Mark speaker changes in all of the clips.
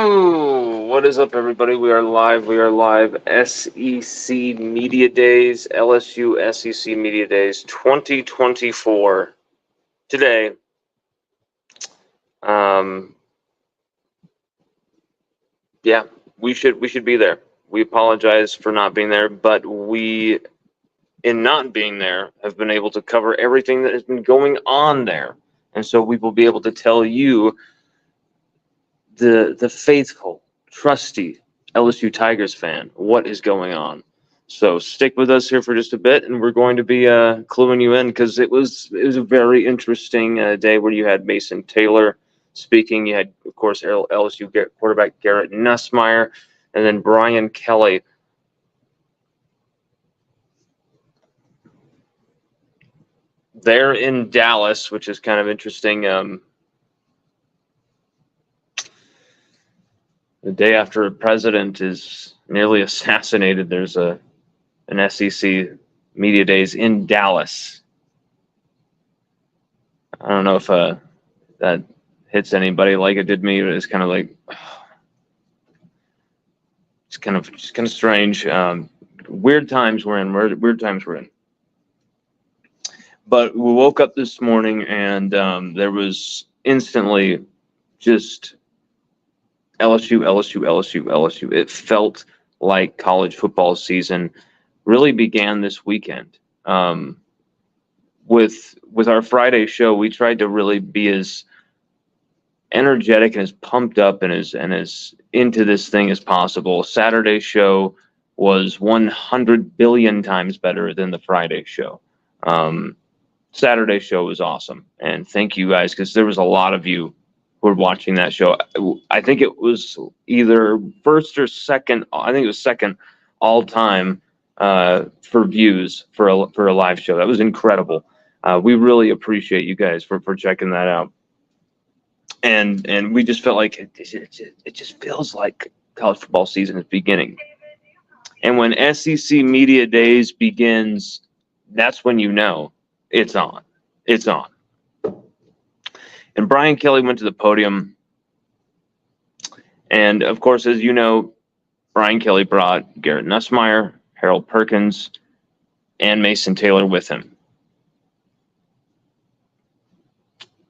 Speaker 1: Oh, what is up, everybody? We are live. We are live. SEC Media Days, LSU SEC Media Days 2024. Today, yeah, we should be there. We apologize for not being there, but we, in not being there, have been able to cover everything that has been going on there, and so we will be able to tell you, the faithful, trusty LSU Tigers fan, what is going on. So stick with us here for just a bit, and we're going to be cluing you in, because it was a very interesting day where you had Mason Taylor speaking. You had, of course, LSU quarterback Garrett Nussmeier, and then Brian Kelly. They're in Dallas, which is kind of interesting. The day after a president is nearly assassinated, there's an SEC Media Days in Dallas. I don't know if that hits anybody like it did me, but it's kind of like, it's kind of strange. Weird times we're in. Weird times we're in. But we woke up this morning, and there was instantly just LSU, LSU, LSU, LSU. It felt like college football season really began this weekend. With our Friday show, we tried to really be as energetic and as pumped up and as into this thing as possible. Saturday's show was 100 billion times better than the Friday show. Saturday's show was awesome, and thank you guys, because there was a lot of you who were watching that show. I think it was either first or second. I think it was second all time for views for a live show. That was incredible. We really appreciate you guys for checking that out. And we just felt like it just feels like college football season is beginning. And when SEC Media Days begins, that's when you know it's on. It's on. And Brian Kelly went to the podium. And, of course, as you know, Brian Kelly brought Garrett Nussmeier, Harold Perkins, and Mason Taylor with him.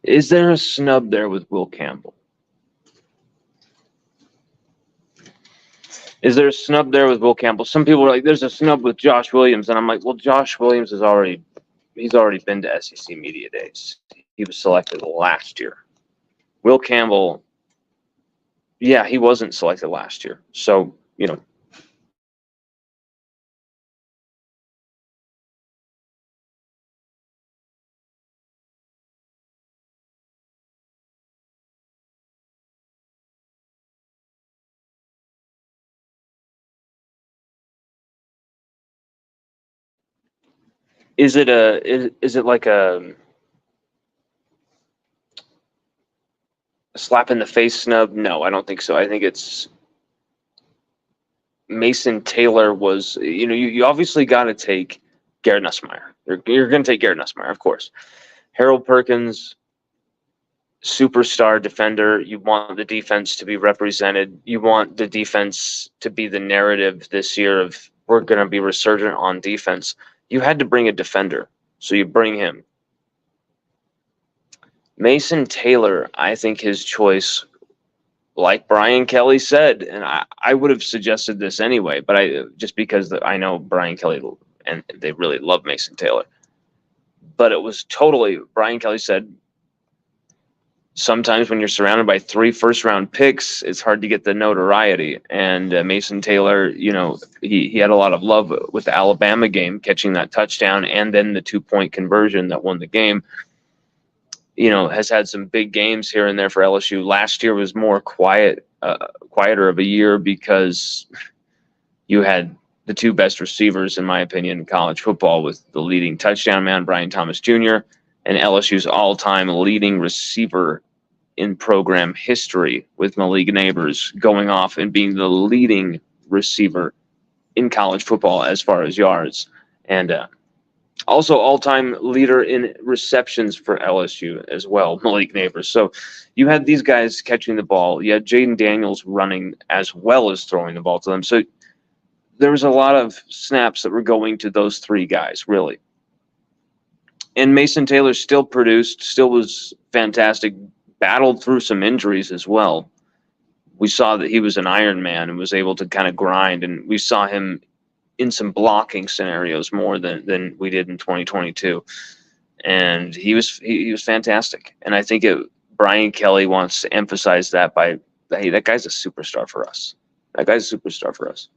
Speaker 1: Is there a snub there with Will Campbell? Is there a snub there with Will Campbell? Some people are like, there's a snub with Josh Williams. And I'm like, well, Josh Williams he's already been to SEC Media Days. He was selected last year. Will Campbell, yeah, he wasn't selected last year. So, you know. Is it like a slap in the face snub? No, I don't think so. I think it's Mason Taylor was, you obviously got to take Garrett Nussmeier. You're going to take Garrett Nussmeier, of course. Harold Perkins, superstar defender. You want the defense to be represented. You want the defense to be the narrative this year of we're going to be resurgent on defense. You had to bring a defender, so you bring him. Mason Taylor, I think his choice, like Brian Kelly said, and I would have suggested this anyway, but just because I know Brian Kelly and they really love Mason Taylor. But it was totally, Brian Kelly said, sometimes when you're surrounded by 3 first-round picks, it's hard to get the notoriety. And Mason Taylor, he had a lot of love with the Alabama game, catching that touchdown, and then the 2-point conversion that won the game. Has had some big games here and there for LSU. Last year was more quieter of a year because you had the 2 best receivers, in my opinion, in college football, with the leading touchdown man, Brian Thomas Jr., and LSU's all-time leading receiver in program history with Malik Neighbors going off and being the leading receiver in college football as far as yards. And Also, all-time leader in receptions for LSU as well, Malik Neighbors. So you had these guys catching the ball. You had Jaden Daniels running as well as throwing the ball to them. So there was a lot of snaps that were going to those three guys, really. And Mason Taylor still produced, still was fantastic, battled through some injuries as well. We saw that he was an Iron Man and was able to kind of grind, and we saw him in some blocking scenarios more than we did in 2022. And he was fantastic. And I think Brian Kelly wants to emphasize that by, hey, that guy's a superstar for us. That guy's a superstar for us.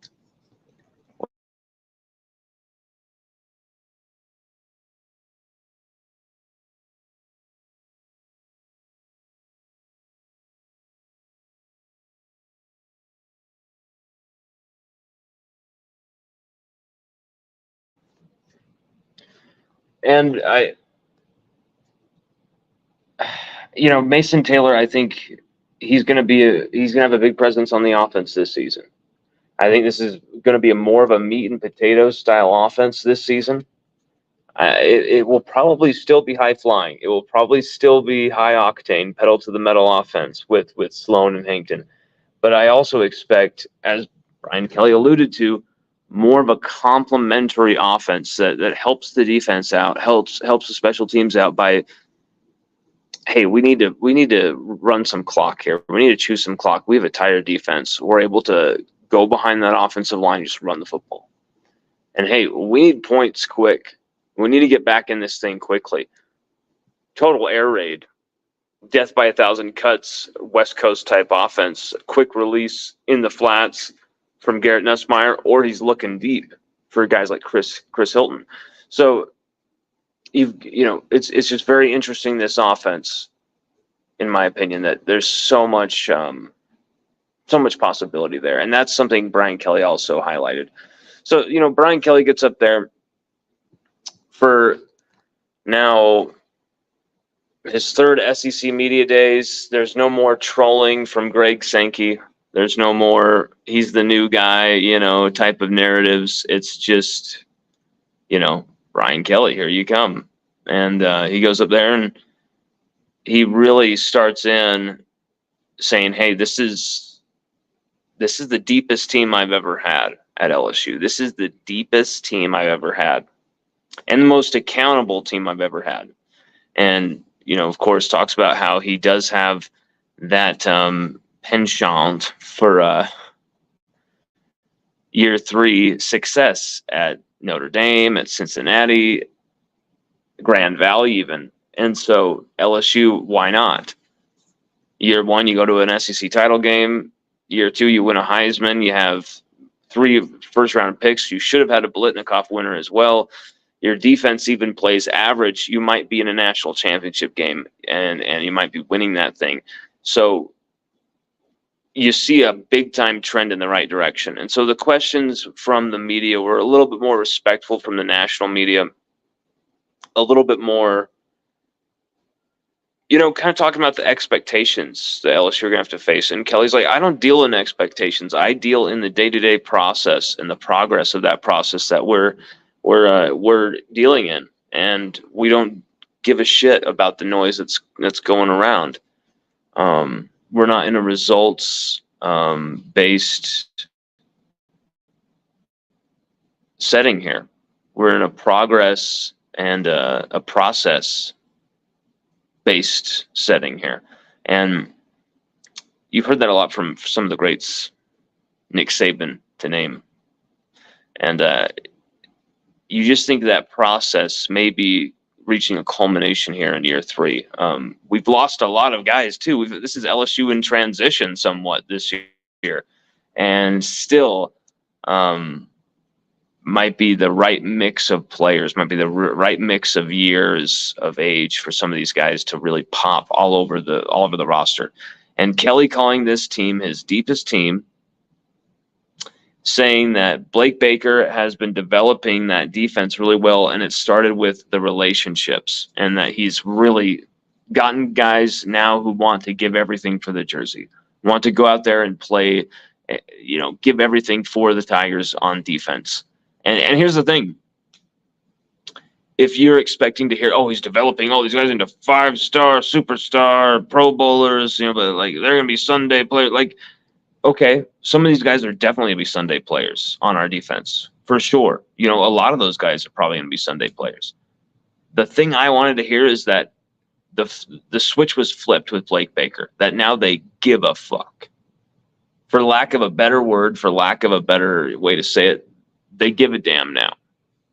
Speaker 1: And Mason Taylor, I think he's going to have a big presence on the offense this season. I think this is going to be more of a meat and potatoes style offense this season. It will probably still be high flying. It will probably still be high octane, pedal to the metal offense with Sloan and Hankton. But I also expect, as Brian Kelly alluded to, more of a complementary offense that helps the defense out, helps the special teams out by, hey, we need to run some clock here. We need to chew some clock. We have a tired defense. We're able to go behind that offensive line and just run the football. And hey, we need points quick. We need to get back in this thing quickly. Total air raid, death by 1,000 cuts, West Coast type offense, quick release in the flats from Garrett Nussmeier, or he's looking deep for guys like Chris Hilton. So it's just very interesting, this offense, in my opinion, that there's so much possibility there, and that's something Brian Kelly also highlighted. So Brian Kelly gets up there for now his third SEC media days. There's no more trolling from Greg Sankey. There's no more he's the new guy, type of narratives. It's just, Brian Kelly, here you come. And he goes up there and he really starts in saying, hey, this is the deepest team I've ever had at LSU. This is the deepest team I've ever had and the most accountable team I've ever had. And, of course, talks about how he does have that penchant for year 3 success at Notre Dame, at Cincinnati, Grand Valley even. And so LSU, why not? Year 1, you go to an SEC title game. Year 2, you win a Heisman. You have 3 first-round picks. You should have had a Biletnikoff winner as well. Your defense even plays average. You might be in a national championship game, and you might be winning that thing. So you see a big-time trend in the right direction. And so the questions from the media were a little bit more respectful from the national media, a little bit more, kind of talking about the expectations that LSU are going to have to face. And Kelly's like, I don't deal in expectations. I deal in the day-to-day process and the progress of that process that we're dealing in. And we don't give a shit about the noise that's going around. We're not in a results based setting here. We're in a progress and a process based setting here. And you've heard that a lot from some of the greats, Nick Saban to name. And you just think that process may be reaching a culmination here in year 3. We've lost a lot of guys too. This is LSU in transition somewhat this year, and still might be the right mix of players, might be the right mix of years of age for some of these guys to really pop all over the roster. And Kelly calling this team his deepest team, saying that Blake Baker has been developing that defense really well, and it started with the relationships, and that he's really gotten guys now who want to give everything for the jersey, want to go out there and play, give everything for the Tigers on defense. And here's the thing. if you're expecting to hear, oh, he's developing all these guys into 5-star, superstar, Pro Bowlers, but like they're gonna be Sunday players. Like, okay, some of these guys are definitely gonna be Sunday players on our defense for sure. A lot of those guys are probably gonna be Sunday players. The thing I wanted to hear is that the switch was flipped with Blake Baker. That now they give a fuck. For lack of a better word, for lack of a better way to say it, they give a damn now.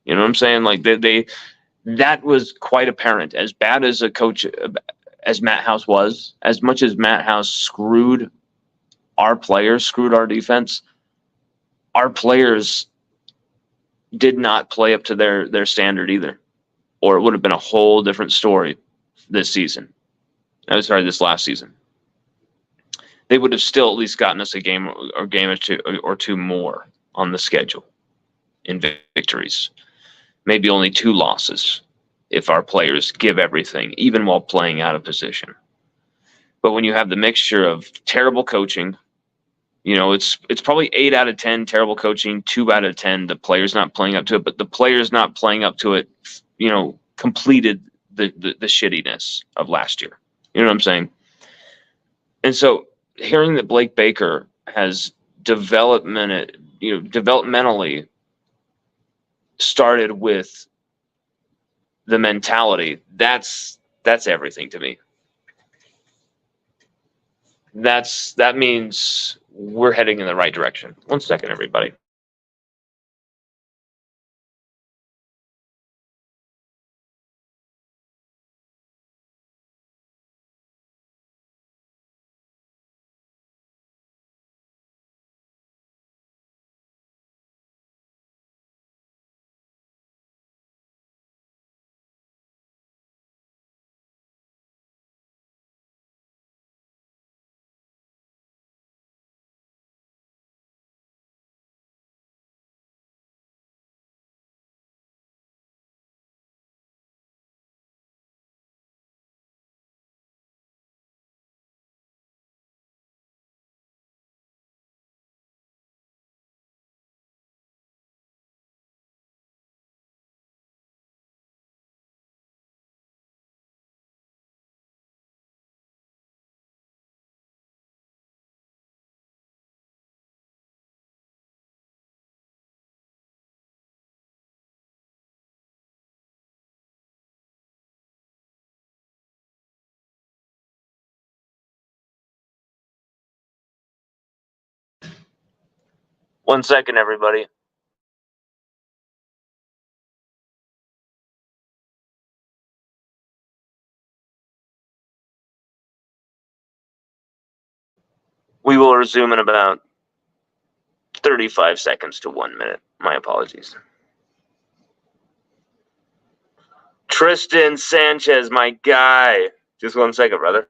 Speaker 1: You know what I'm saying? Like that was quite apparent. As bad as a coach as Matt House was, as much as Matt House screwed our players, screwed our defense, our players did not play up to their standard either, or it would have been a whole different story this season. I'm sorry, this last season. They would have still at least gotten us a game or two more on the schedule in victories. Maybe only 2 losses if our players give everything, even while playing out of position. But when you have the mixture of terrible coaching, it's probably 8 out of 10 terrible coaching, 2 out of 10 the players not playing up to it. But the players not playing up to it, completed the shittiness of last year. You know what I'm saying? And so hearing that Blake Baker has developmentally started with the mentality, that's everything to me. That means we're heading in the right direction. 1 second, everybody. One second, everybody. We will resume in about 35 seconds to 1 minute. My apologies. Tristan Sanchez, my guy. Just 1 second, brother.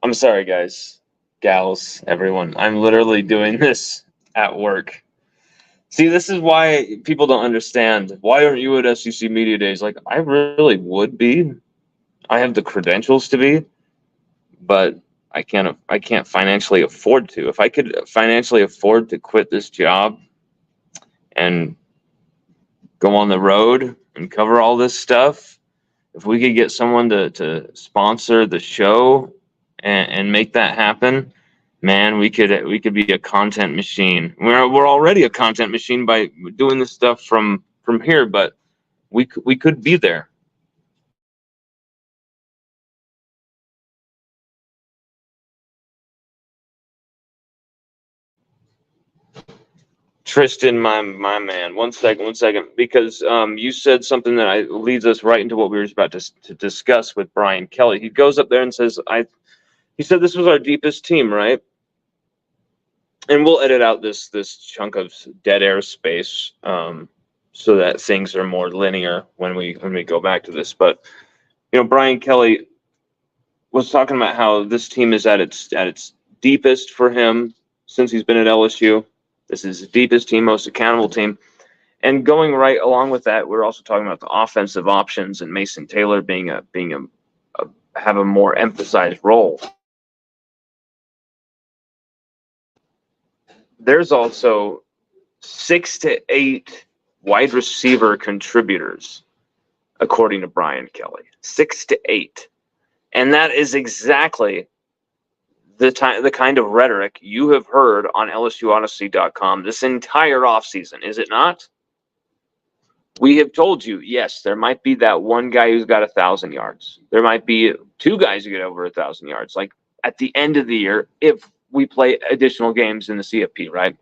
Speaker 1: I'm sorry, guys. gals, everyone. I'm literally doing this at work. See, this is why people don't understand. Why aren't you at SEC Media Days? Like, I really would be. I have the credentials to be, but I can't financially afford to. If I could financially afford to quit this job and go on the road and cover all this stuff, if we could get someone to sponsor the show and make that happen, man, we could be a content machine. We're already a content machine by doing this stuff from here, but we could be there. Tristan, my man, one second, because you said something that leads us right into what we were about to discuss with Brian Kelly. He goes up there and says, he said this was our deepest team, right? And we'll edit out this chunk of dead air space, so that things are more linear when we go back to this. But Brian Kelly was talking about how this team is at its deepest for him since he's been at LSU. This is the deepest team, most accountable team. And going right along with that, we're also talking about the offensive options and Mason Taylor being a have a more emphasized role. There's also 6 to 8 wide receiver contributors, according to Brian Kelly. 6 to 8. And that is exactly the kind of rhetoric you have heard on LSUODYSSEY.com this entire offseason, is it not? We have told you, yes, there might be that one guy who's got 1,000 yards. There might be 2 guys who get over 1,000 yards. Like at the end of the year, if we play additional games in the CFP, right?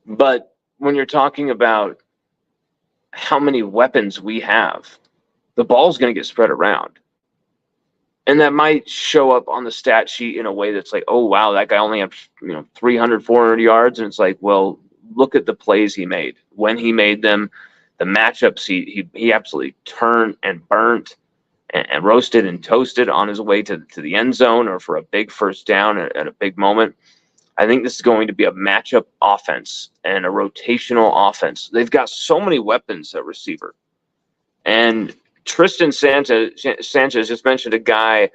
Speaker 1: But when you're talking about how many weapons we have, the ball's going to get spread around. And that might show up on the stat sheet in a way that's like, oh, wow, that guy only had 300, 400 yards. And it's like, well, look at the plays he made. When he made them, the matchups he absolutely turned and burnt and roasted and toasted on his way to the end zone or for a big first down at a big moment. I think this is going to be a matchup offense and a rotational offense. They've got so many weapons at receiver. And Tristan Sanchez just mentioned a guy,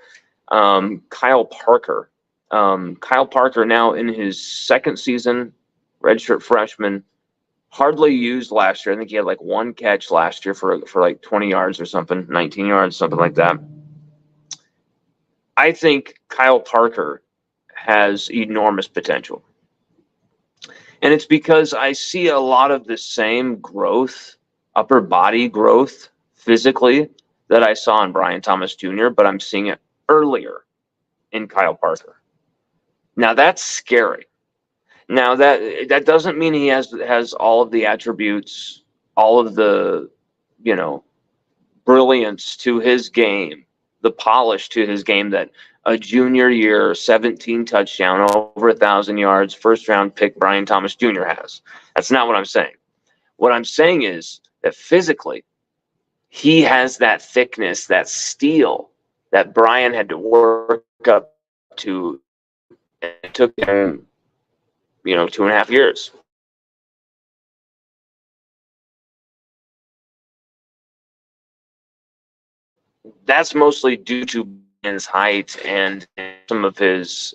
Speaker 1: Kyle Parker. Kyle Parker now in his second season, redshirt freshman, hardly used last year. I think he had like 1 catch last year for like 20 yards or something, 19 yards, something like that. I think Kyle Parker has enormous potential. And it's because I see a lot of the same growth, upper body growth physically that I saw in Brian Thomas Jr., but I'm seeing it earlier in Kyle Parker. Now that's scary. Now that doesn't mean he has all of the attributes, all of the, brilliance to his game, the polish to his game that a junior year, 17 touchdown, over 1,000 yards, first round pick Brian Thomas Jr. has. That's not what I'm saying. What I'm saying is that physically, he has that thickness, that steel that Brian had to work up to. It took him, 2.5 years. That's mostly due to his height and some of his,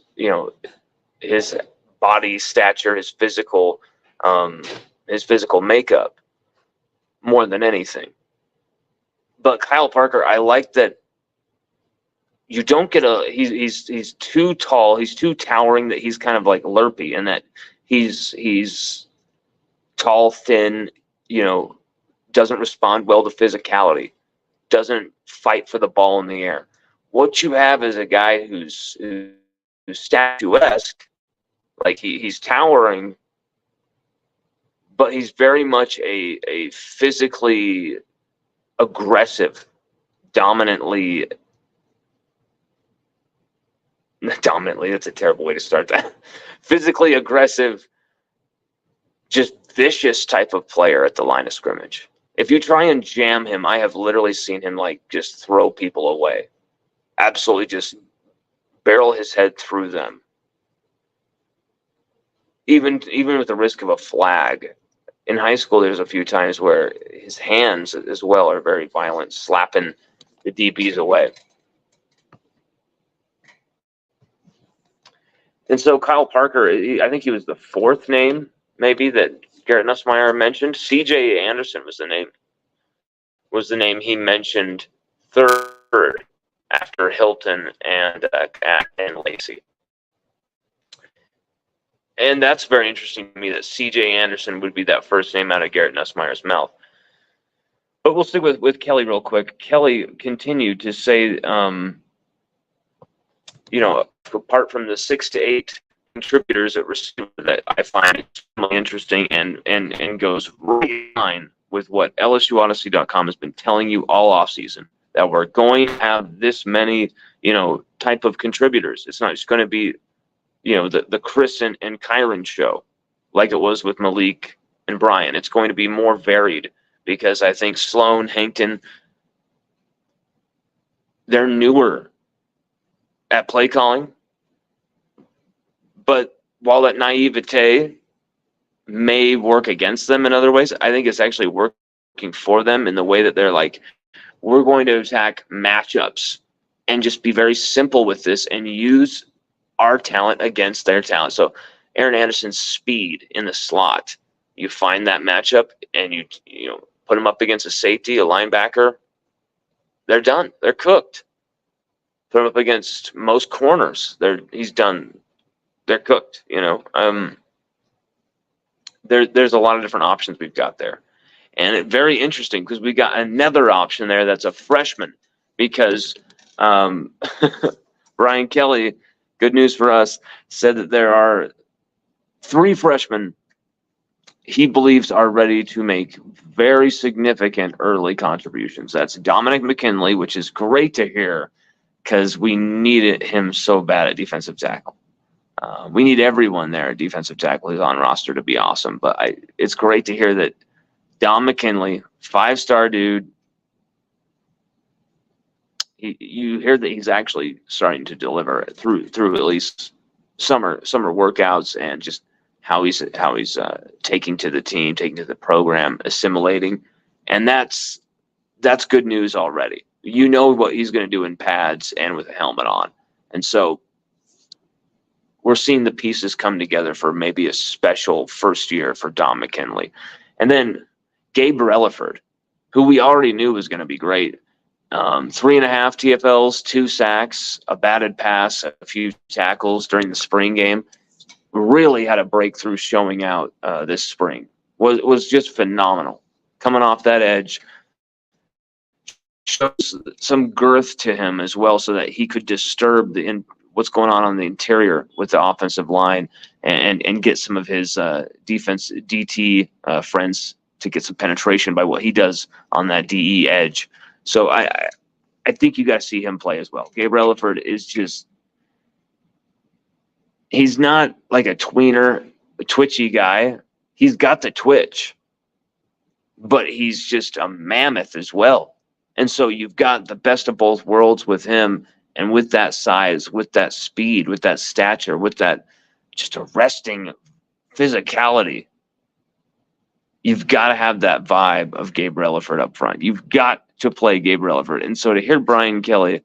Speaker 1: his body stature, his physical makeup, more than anything. But Kyle Parker, I like that you don't get he's too tall, he's too towering that he's kind of like lurpy, and that he's tall, thin, doesn't respond well to physicality, doesn't fight for the ball in the air. What you have is a guy who's statuesque, like he's towering, but he's very much a physically aggressive, dominantly, that's a terrible way to start that. Physically aggressive, just vicious type of player at the line of scrimmage. If you try and jam him, I have literally seen him like just throw people away. Absolutely just barrel his head through them, even with the risk of a flag. In high school, there's a few times where his hands as well are very violent, slapping the DBs away. And so Kyle Parker, I think he was the fourth name maybe that Garrett Nussmeier mentioned. C.J. Anderson was the name he mentioned third after Hilton and Lacey. And that's very interesting to me that C.J. Anderson would be that first name out of Garrett Nussmeier's mouth. But we'll stick with Kelly real quick. Kelly continued to say, apart from the 6 to 8 contributors at receiver that I find extremely interesting and goes right in line with what LSUODYSSEY.com has been telling you all offseason, that we're going to have this many, type of contributors. It's not just going to be, the Chris and Kyron show like it was with Malik and Brian. It's going to be more varied because I think Sloan, Hankton, they're newer at play calling. But while that naivete may work against them in other ways, I think it's actually working for them in the way that they're like, we're going to attack matchups and just be very simple with this and use our talent against their talent. So Aaron Anderson's speed in the slot, you find that matchup and you put him up against a safety, a linebacker, they're done. They're cooked. Put him up against most corners, he's done. They're cooked. There's a lot of different options we've got there, and it's very interesting because we got another option there that's a freshman. Because Brian Kelly, good news for us, said that there are 3 freshmen he believes are ready to make very significant early contributions. That's Dominic McKinley, which is great to hear because we needed him so bad at defensive tackle. We need everyone there at defensive tackle who's on roster to be awesome. But it's great to hear that Dom McKinley, 5-star dude, you hear that he's actually starting to deliver through at least summer workouts and just how he's taking to the team, taking to the program, assimilating, and that's good news already. You know what he's going to do in pads and with a helmet on, and so we're seeing the pieces come together for maybe a special first year for Dom McKinley, and then Gabe Relaford, who we already knew was going to be great. 3.5 TFLs, 2 sacks, a batted pass, a few tackles during the spring game. Really had a breakthrough showing out this spring. Was just phenomenal. Coming off that edge, shows some girth to him as well, so that he could disturb what's going on the interior with the offensive line and get some of his defense DT friends to get some penetration by what he does on that DE edge. So I think you got to see him play as well. Gabe Relaford is just, he's not like a tweener, a twitchy guy. He's got the twitch, but he's just a mammoth as well. And so you've got the best of both worlds with him, and with that size, with that speed, with that stature, with that just arresting physicality. You've got to have that vibe of Gabe Relaford up front. You've got to play Gabe Relaford. And so to hear Brian Kelly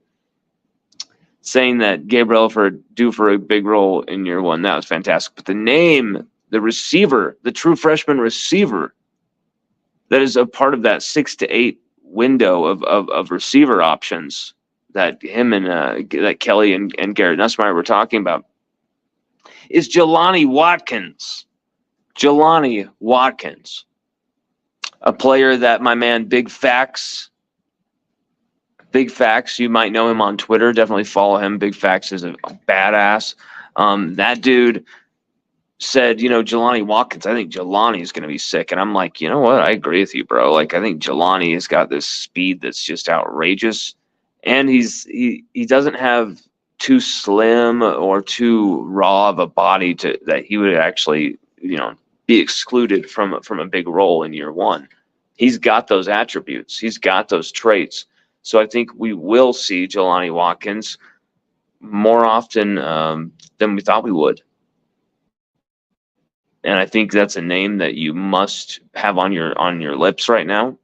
Speaker 1: saying that Gabe Relaford due for a big role in year 1, that was fantastic. But the name, the receiver, the true freshman receiver that is a part of that 6 to 8 window of receiver options that him and that Kelly and Garrett Nussmeier were talking about is Jelani Watkins. Jelani Watkins, a player that my man Big Facts, you might know him on Twitter. Definitely follow him. Big Facts is a badass. That dude said, Jelani Watkins, I think Jelani is going to be sick. And I'm like, you know what? I agree with you, bro. Like, I think Jelani has got this speed that's just outrageous. And he doesn't have too slim or too raw of a body that he would actually, be excluded from a big role in year 1. He's got those attributes. He's got those traits. So I think we will see Jelani Watkins more often than we thought we would. And I think that's a name that you must have on your lips right now.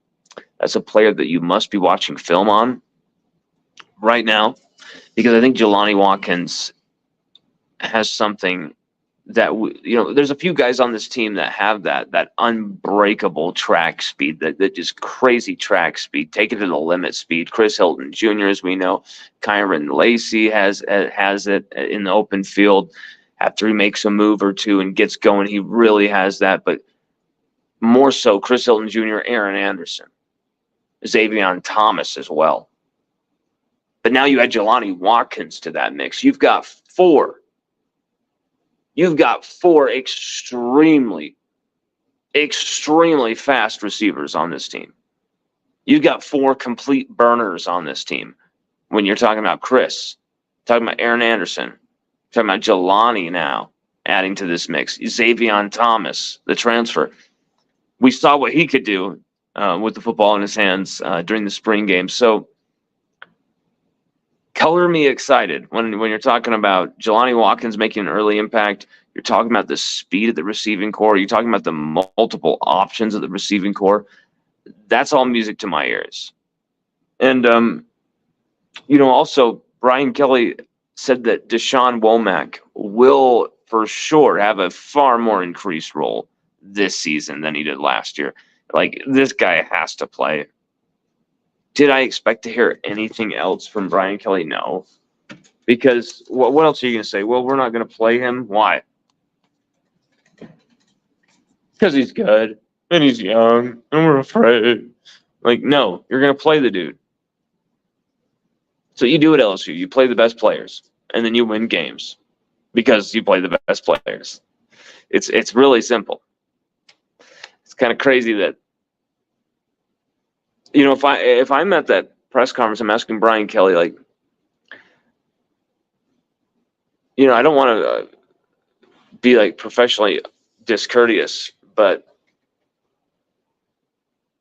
Speaker 1: That's a player that you must be watching film on right now, because I think Jelani Watkins has something that there's a few guys on this team that have that unbreakable track speed, that just crazy track speed, take it to the limit speed. Chris Hilton Jr., as we know, Kyron Lacey has it in the open field. After he makes a move or two and gets going, he really has that. But more so, Chris Hilton Jr., Aaron Anderson, Xavier Thomas as well. But now you add Jelani Watkins to that mix. You've got four extremely, extremely fast receivers on this team. You've got four complete burners on this team. When you're talking about Chris, talking about Aaron Anderson, talking about Jelani now adding to this mix, Xavier Thomas, the transfer. We saw what he could do with the football in his hands during the spring game. So color me excited when you're talking about Jelani Watkins making an early impact. You're talking about the speed of the receiving core. You're talking about the multiple options of the receiving core. That's all music to my ears. And, also Brian Kelly said that Deshaun Womack will for sure have a far more increased role this season than he did last year. Like, this guy has to play. Did I expect to hear anything else from Brian Kelly? No. Because what else are you going to say? Well, we're not going to play him. Why? Because he's good and he's young and we're afraid. Like, no, you're going to play the dude. So you do at LSU. You play the best players, and then you win games because you play the best players. It's really simple. It's kind of crazy that, if I'm at that press conference, I'm asking Brian Kelly, like, I don't want to be like professionally discourteous, but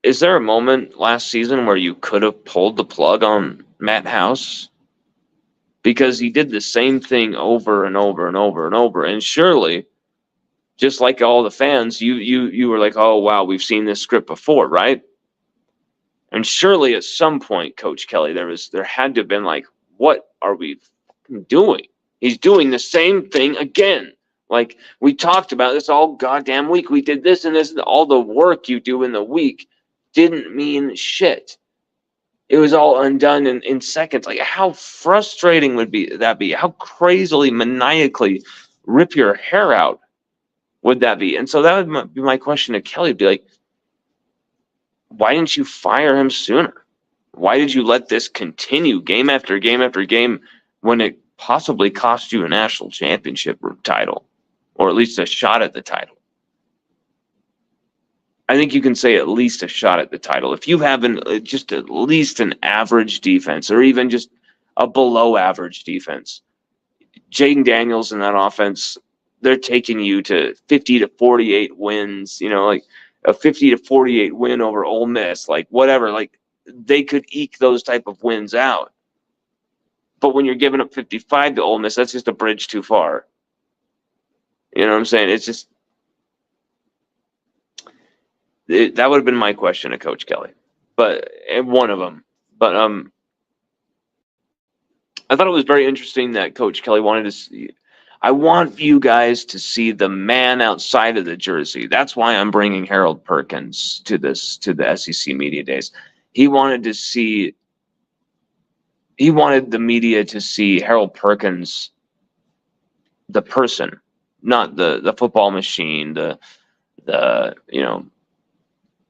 Speaker 1: is there a moment last season where you could have pulled the plug on Matt House? Because he did the same thing over and over and over and over. And surely, just like all the fans, you were like, oh, wow, we've seen this script before, right? And surely at some point, Coach Kelly, there had to have been like, what are we doing? He's doing the same thing again. Like, we talked about this all goddamn week. We did this and this, and all the work you do in the week didn't mean shit. It was all undone in seconds. Like, how frustrating would that be? How crazily, maniacally rip your hair out would that be? And so that would be my question to Kelly. Be like, why didn't you fire him sooner? Why did you let this continue game after game after game when it possibly cost you a national championship title, or at least a shot at the title? I think you can say at least a shot at the title. If you have just at least an average defense, or even just a below average defense, Jaden Daniels in that offense, they're taking you to 50 to 48 wins, like a 50 to 48 win over Ole Miss, like whatever, like they could eke those type of wins out. But when you're giving up 55 to Ole Miss, that's just a bridge too far. You know what I'm saying? It's just, that would have been my question to Coach Kelly, but one of them. But I thought it was very interesting that Coach Kelly wanted to see. I want you guys to see the man outside of the jersey. That's why I'm bringing Harold Perkins to the SEC Media Days. He wanted the media to see Harold Perkins, the person, not the football machine, the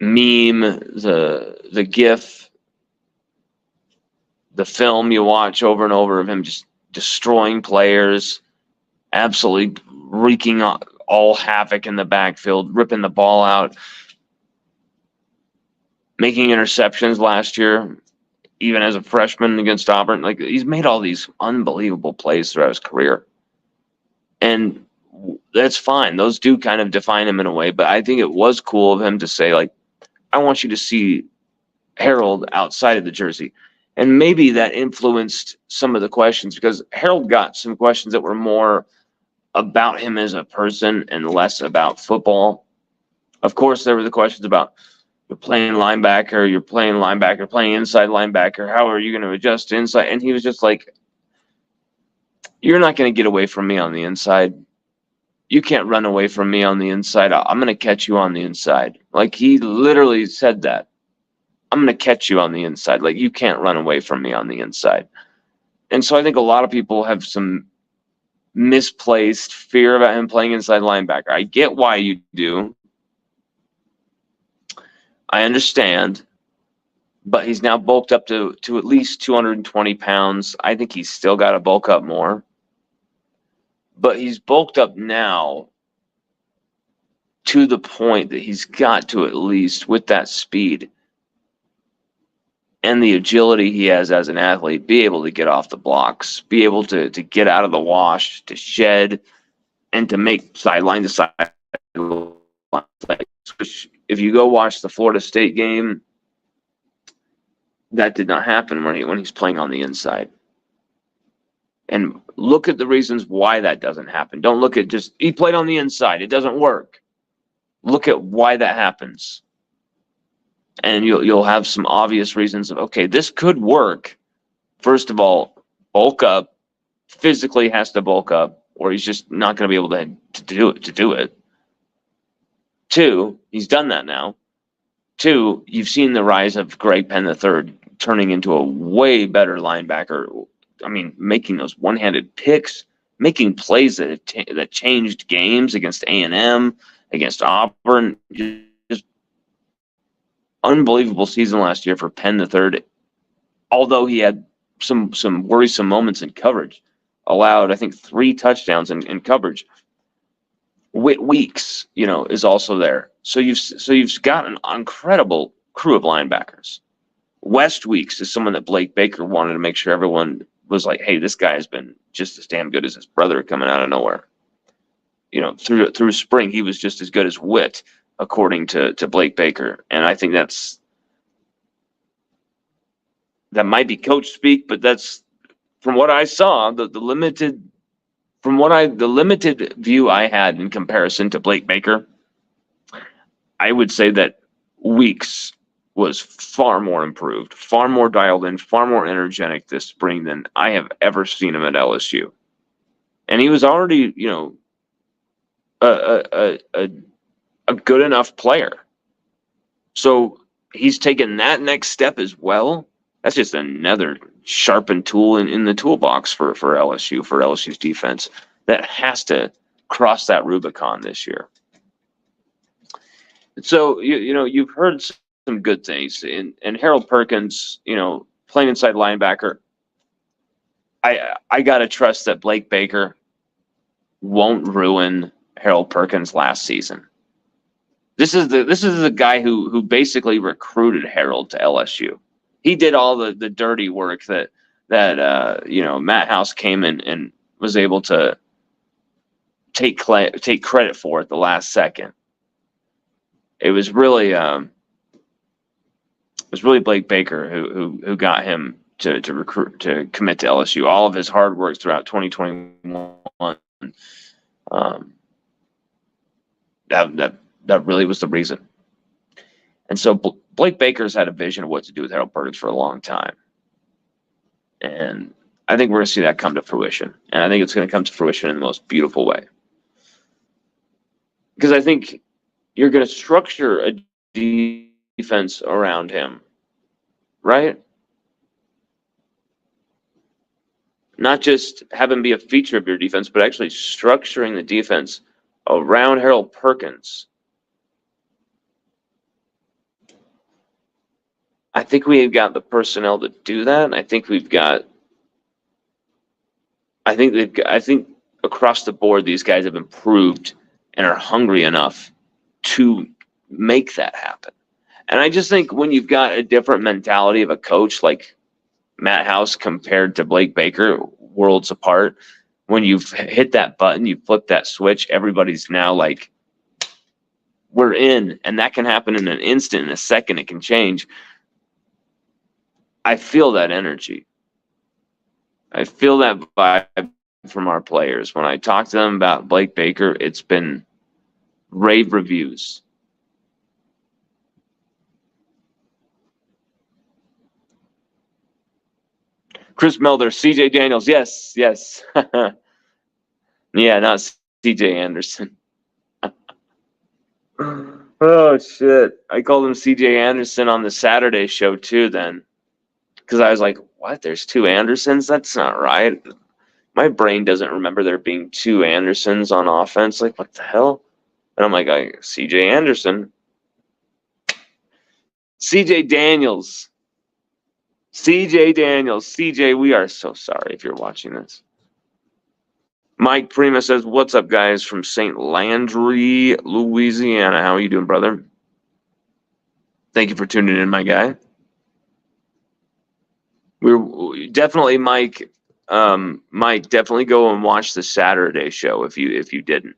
Speaker 1: meme, the GIF, the film you watch over and over of him just destroying players, absolutely wreaking all havoc in the backfield, ripping the ball out, making interceptions last year, even as a freshman against Auburn. Like, he's made all these unbelievable plays throughout his career. And that's fine. Those do kind of define him in a way. But I think it was cool of him to say, like, I want you to see Harold outside of the jersey. And maybe that influenced some of the questions, because Harold got some questions that were more about him as a person and less about football. Of course, there were the questions about you're playing linebacker, playing inside linebacker. How are you going to adjust to inside? And he was just like, you're not going to get away from me on the inside. You can't run away from me on the inside. I'm going to catch you on the inside. Like, he literally said that. I'm going to catch you on the inside. Like, you can't run away from me on the inside. And so I think a lot of people have some misplaced fear about him playing inside linebacker. I get why you do. I understand. But he's now bulked up to at least 220 pounds. I think he's still got to bulk up more. But he's bulked up now to the point that he's got to, at least with that speed and the agility he has as an athlete, be able to get off the blocks, be able to get out of the wash, to shed, and to make sideline to sideline. If you go watch the Florida State game, that did not happen when he's playing on the inside. And look at the reasons why that doesn't happen. Don't look at just, he played on the inside, it doesn't work. Look at why that happens. And you'll have some obvious reasons of, okay, this could work. First of all, bulk up, physically has to bulk up, or he's just not going to be able to do it. Two, he's done that now. Two, you've seen the rise of Greg Penn III turning into a way better linebacker. I mean, making those one-handed picks, making plays that changed games against A&M, against Auburn. Just unbelievable season last year for Penn III. Although he had some worrisome moments in coverage, allowed, I think, 3 touchdowns in coverage. Whit Weeks, is also there. So you've got an incredible crew of linebackers. West Weeks is someone that Blake Baker wanted to make sure everyone was like, hey, this guy has been just as damn good as his brother coming out of nowhere. Through spring, he was just as good as Witt, according to Blake Baker. And I think that might be coach speak, but that's, from what I saw, the limited view I had in comparison to Blake Baker, I would say that Weeks was far more improved, far more dialed in, far more energetic this spring than I have ever seen him at LSU. And he was already, a good enough player. So he's taken that next step as well. That's just another sharpened tool in the toolbox for LSU, for LSU's defense, that has to cross that Rubicon this year. So, you've heard some good things. And Harold Perkins, playing inside linebacker, I got to trust that Blake Baker won't ruin Harold Perkins last season. This is the guy who basically recruited Harold to LSU. He did all the dirty work that Matt House came in and was able to take credit for at the last second. It was really Blake Baker who got him to recruit, to commit to LSU. All of his hard work throughout 2021. That really was the reason. And so Blake Baker's had a vision of what to do with Harold Perkins for a long time. And I think we're going to see that come to fruition. And I think it's going to come to fruition in the most beautiful way. Because I think you're going to structure a defense around him, right? Not just have him be a feature of your defense, but actually structuring the defense around Harold Perkins. I think we've got the personnel to do that. I think across the board, these guys have improved and are hungry enough to make that happen. And I just think when you've got a different mentality of a coach like Matt House compared to Blake Baker, worlds apart, when you've hit that button, you flip that switch, everybody's now like, we're in. And that can happen in an instant, in a second, it can change. I feel that energy. I feel that vibe from our players. When I talk to them about Blake Baker, it's been rave reviews. Chris Melder, CJ Daniels, yes. Yeah, not CJ Anderson. Oh, shit. I called him CJ Anderson on the Saturday show, too, then. Because I was like, what? There's two Andersons? That's not right. My brain doesn't remember there being two Andersons on offense. Like, what the hell? And I'm like, CJ Anderson. CJ Daniels. CJ Daniels. CJ, we are so sorry if you're watching this. Mike Prima says, what's up, guys, from St. Landry, Louisiana. How are you doing, brother? Thank you for tuning in, my guy. We're definitely, Mike, definitely go and watch the Saturday show if you didn't.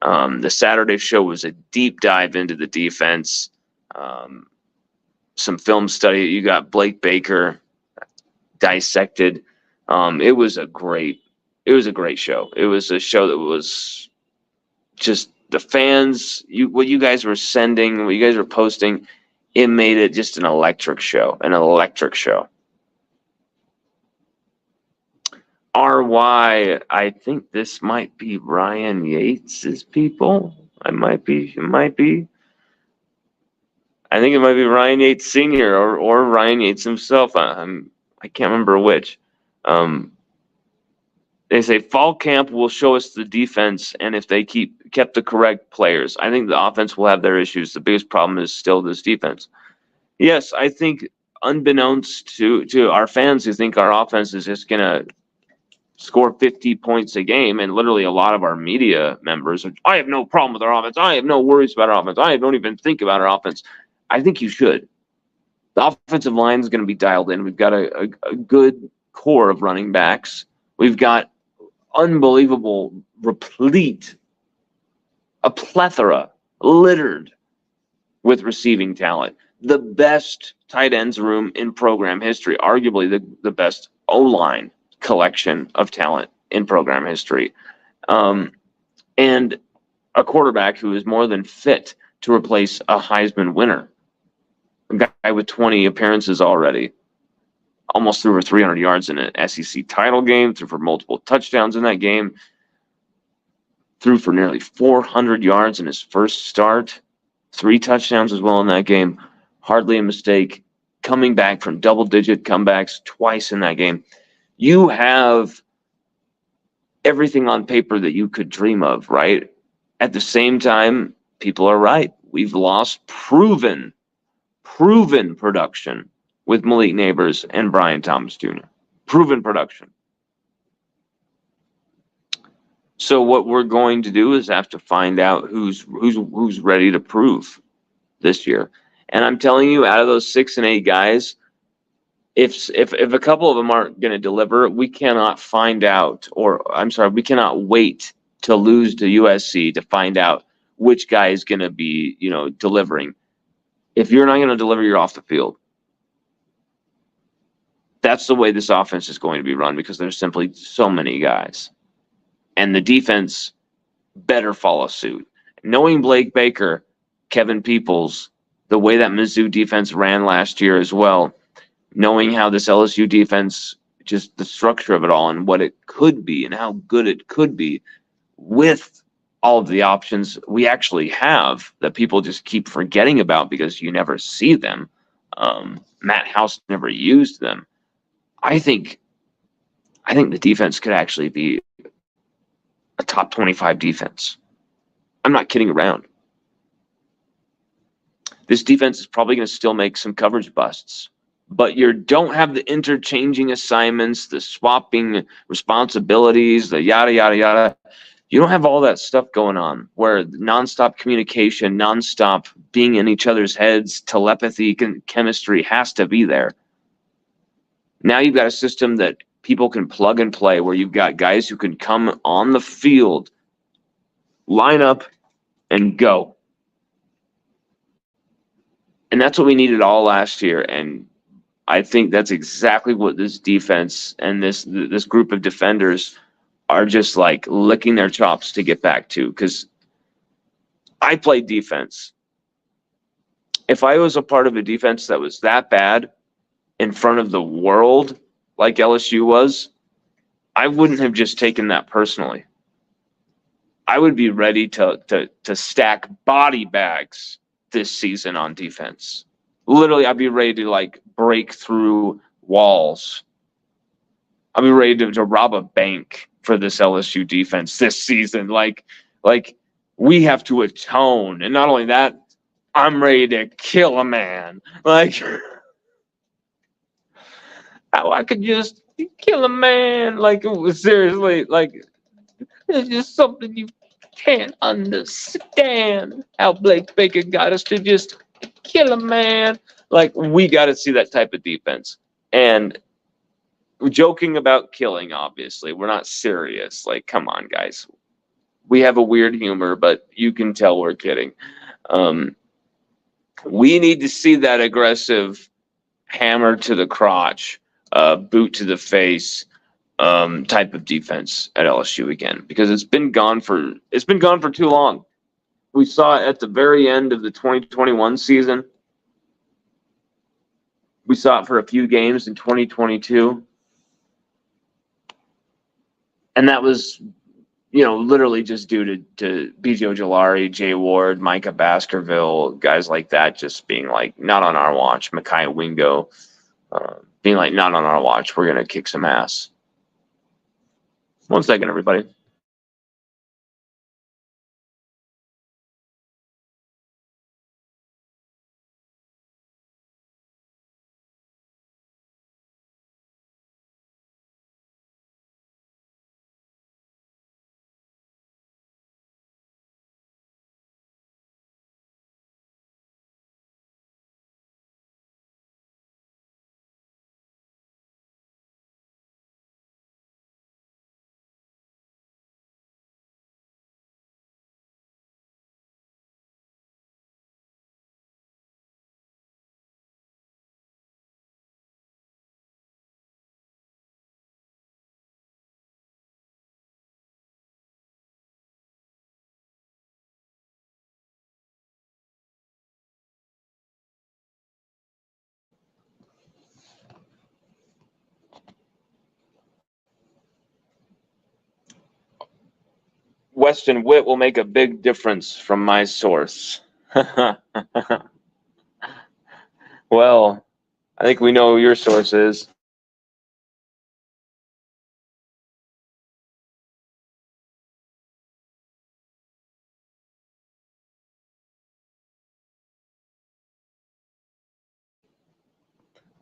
Speaker 1: The Saturday show was a deep dive into the defense, some film study. You got Blake Baker dissected. It was a great show. It was a show that was just the fans. What you guys were sending, what you guys were posting, it made it just an electric show. RY, I think this might be Ryan Yates's people. It might be. I think it might be Ryan Yates Sr. or Ryan Yates himself. I can't remember which. They say fall camp will show us the defense, and if they kept the correct players. I think the offense will have their issues. The biggest problem is still this defense. Yes, I think unbeknownst to our fans who think our offense is just gonna score 50 points a game, and literally a lot of our media members are, I have no problem with our offense. I have no worries about our offense. I don't even think about our offense. I think you should. The offensive line is going to be dialed in. We've got a good core of running backs. We've got unbelievable, a plethora, littered with receiving talent. The best tight ends room in program history, arguably the best O-line collection of talent in program history, and a quarterback who is more than fit to replace a Heisman winner, a guy with 20 appearances already, almost threw for 300 yards in an SEC title game, threw for multiple touchdowns in that game, threw for nearly 400 yards in his first start, 3 touchdowns as well in that game, hardly a mistake, coming back from double-digit comebacks twice in that game. You have everything on paper that you could dream of, right? At the same time, people are right. We've lost proven production with Malik Neighbors and Brian Thomas Jr. Proven production. So what we're going to do is have to find out who's ready to prove this year. And I'm telling you, out of those 6 and 8 guys, if a couple of them aren't going to deliver, we cannot we cannot wait to lose to USC to find out which guy is going to be, delivering. If you're not going to deliver, you're off the field. That's the way this offense is going to be run because there's simply so many guys. And the defense better follow suit. Knowing Blake Baker, Kevin Peoples, the way that Mizzou defense ran last year as well, knowing how this LSU defense, just the structure of it all and what it could be and how good it could be with all of the options we actually have that people just keep forgetting about because you never see them. Matt House never used them. I think the defense could actually be a top 25 defense. I'm not kidding around. This defense is probably going to still make some coverage busts, but you don't have the interchanging assignments, the swapping responsibilities, the yada, yada, yada. You don't have all that stuff going on where nonstop communication, nonstop being in each other's heads, telepathy, chemistry has to be there. Now you've got a system that people can plug and play where you've got guys who can come on the field, line up, and go. And that's what we needed all last year. And I think that's exactly what this defense and this group of defenders are just like licking their chops to get back to. Because I played defense. If I was a part of a defense that was that bad in front of the world, like LSU was, I wouldn't have just taken that personally. I would be ready to stack body bags this season on defense. Literally, I'd be ready to like break through walls. I'd be ready to rob a bank for this LSU defense this season. Like we have to atone, and not only that, I'm ready to kill a man. Like how I could just kill a man. Like seriously, like it's just something you can't understand. How Blake Baker got us to just kill a man. Like we got to see that type of defense. And we're joking about killing, obviously. We're not serious. Like, come on, guys. We have a weird humor, but you can tell we're kidding. We need to see that aggressive hammer to the crotch, boot to the face type of defense at LSU again, because it's been gone for too long. We saw it at the very end of the 2021 season. We saw it for a few games in 2022. And that was, literally just due to BJ Ojolari, Jay Ward, Micah Baskerville, guys like that just being like, not on our watch. Mekhi Wingo being like, not on our watch. We're going to kick some ass. 1 second, everybody. Weston Witt will make a big difference from my source. Well, I think we know who your source is.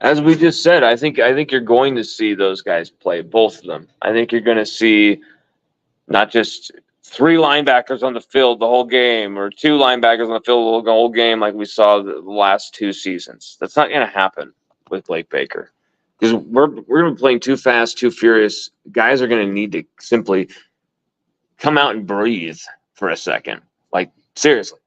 Speaker 1: As we just said, I think you're going to see those guys play, both of them. I think you're going to see not just 3 linebackers on the field the whole game or 2 linebackers on the field the whole game like we saw the last 2 seasons. That's not going to happen with Blake Baker, because we're going to be playing too fast, too furious. Guys are going to need to simply come out and breathe for a second. Like, seriously.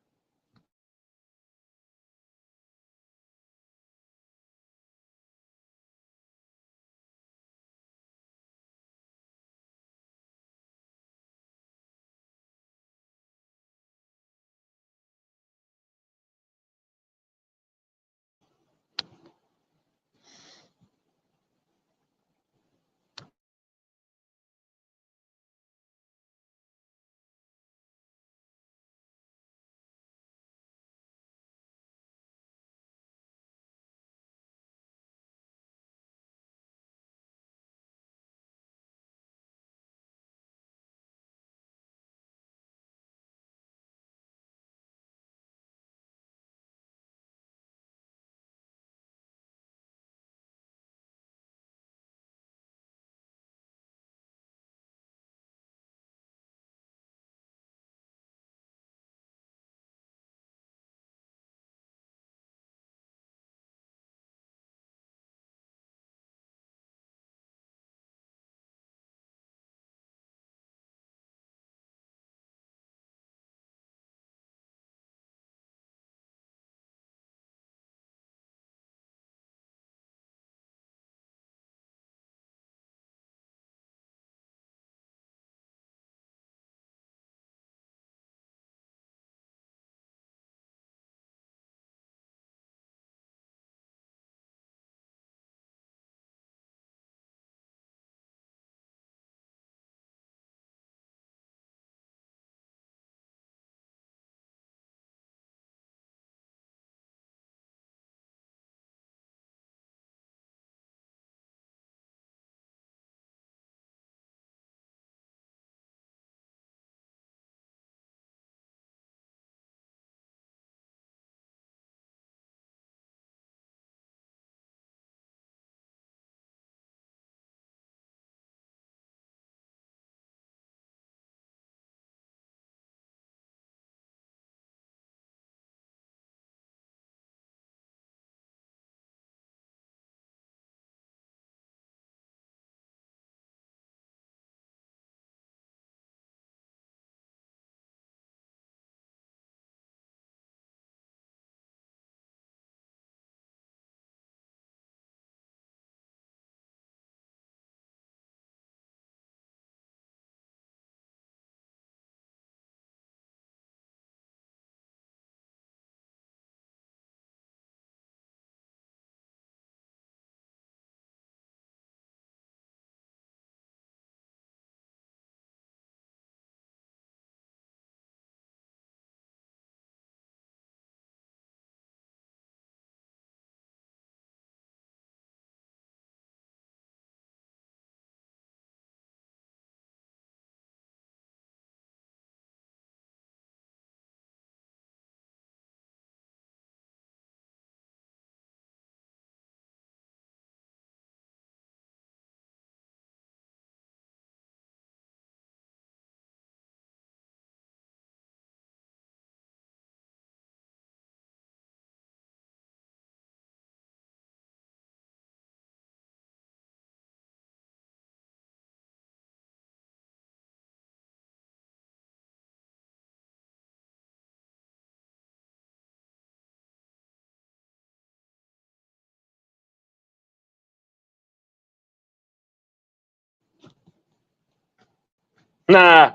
Speaker 1: Nah,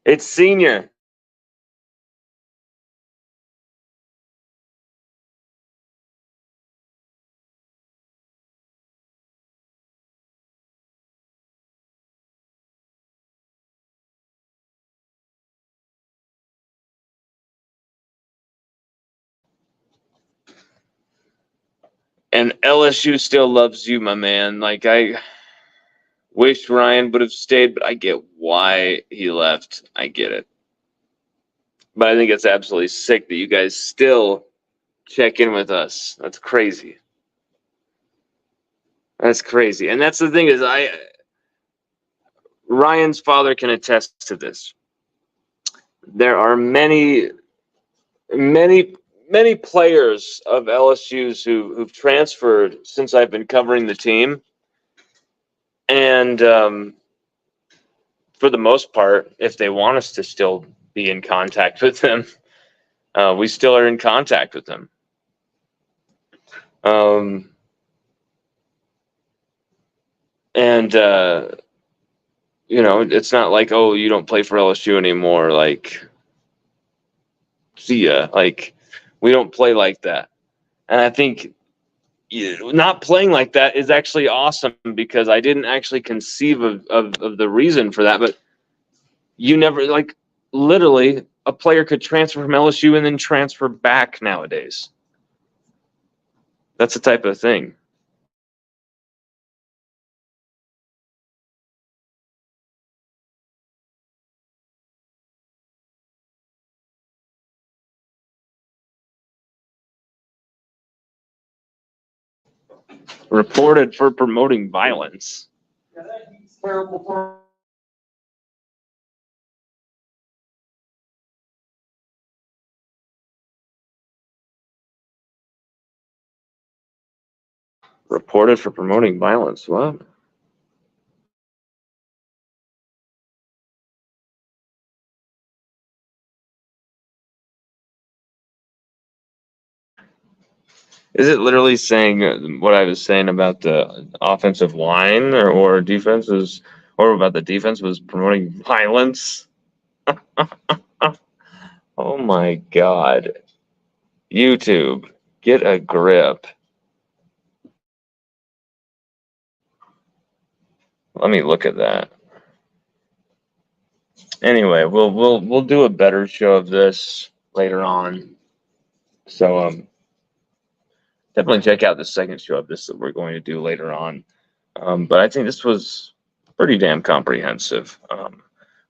Speaker 1: it's senior. And LSU still loves you, my man. Like, I wish Ryan would have stayed, but I get why he left. I get it. But I think it's absolutely sick that you guys still check in with us. That's crazy. That's crazy. And that's the thing is Ryan's father can attest to this. There are many players of LSU's who've transferred since I've been covering the team. And for the most part, if they want us to still be in contact with them, we still are in contact with them. And you know, it's not like, oh, you don't play for LSU anymore. Like, see ya. Like, we don't play like that. And I think not playing like that is actually awesome because I didn't actually conceive of the reason for that. But you never, like, literally, a player could transfer from LSU and then transfer back nowadays. That's the type of thing. Reported for promoting violence. Reported for promoting violence. What? Is it literally saying what I was saying about the offensive line or defenses, or about the defense was promoting violence? Oh my God. YouTube, get a grip. Let me look at that. Anyway, we'll do a better show of this later on. So definitely check out the second show of this that we're going to do later on. But I think this was pretty damn comprehensive.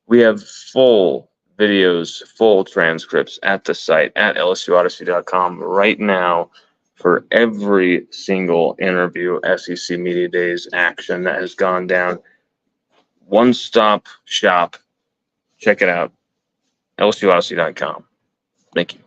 Speaker 1: We have full videos, full transcripts at the site at LSUODYSSEY.com right now for every single interview, SEC Media Days action that has gone down. One stop shop. Check it out. LSUODYSSEY.com. Thank you.